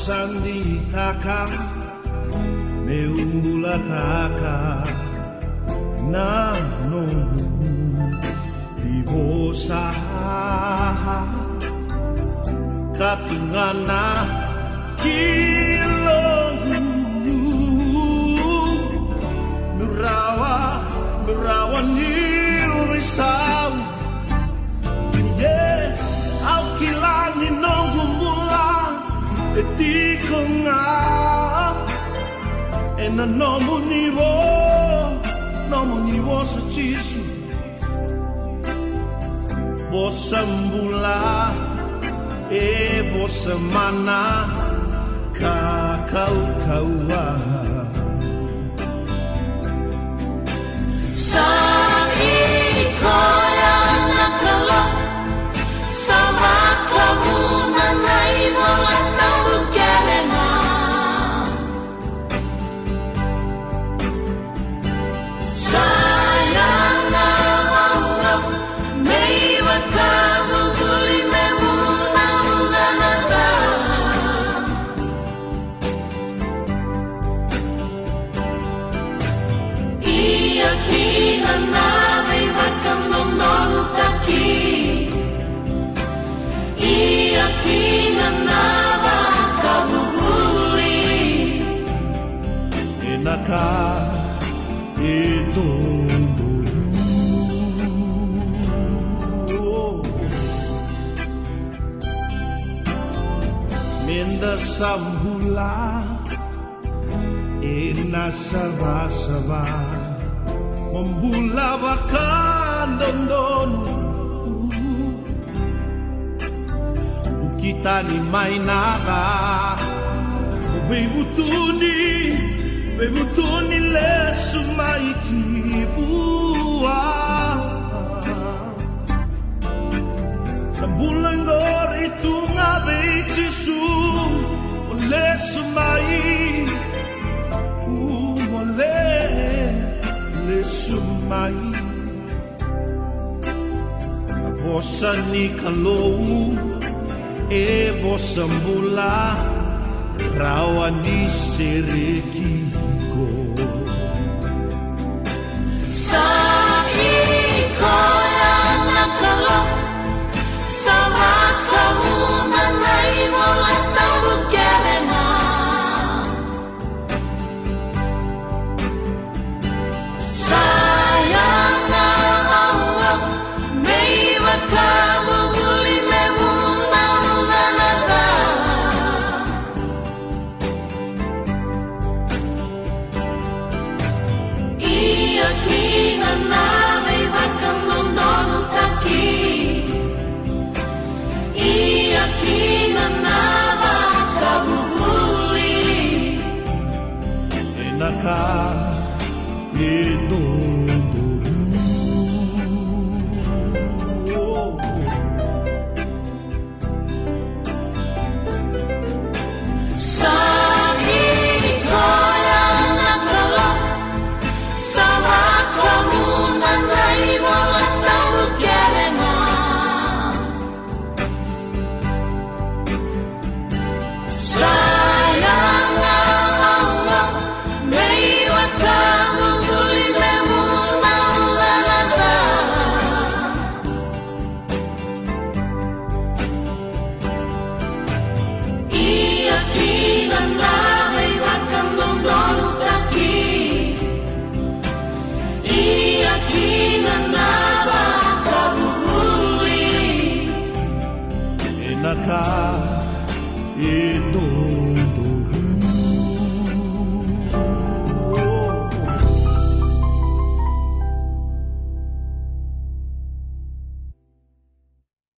sandikaka meumbulataka nano dibosa katungana kilong nurawa ni umisau au kilani nongumula etiko nga ena nomu nivo sa chisu bosambula bosamana kakau-kaua sa ikoran nakala sama kamu nanay wala tawag karena sayang na ang may magkabuhuli may munang lalala iyakinan na may magkamnononutaki iyakinan na makabuhuli enaka itondolu Minda sambula inasaba-saba membula bahkan dondon kita ni mainaba bebutuni lesu maikibua sambulan gor itu ngabe cisu lesu mai lesu mai bosan ni kalau bosambula rawan di serikiko sa ikoran nakala sama kamu nanay wala tawag karena sayang na ang may magkabuhuli may munang lalala iyakinan na may magkamnononutaki iyakinan na makabuhuli enaka itu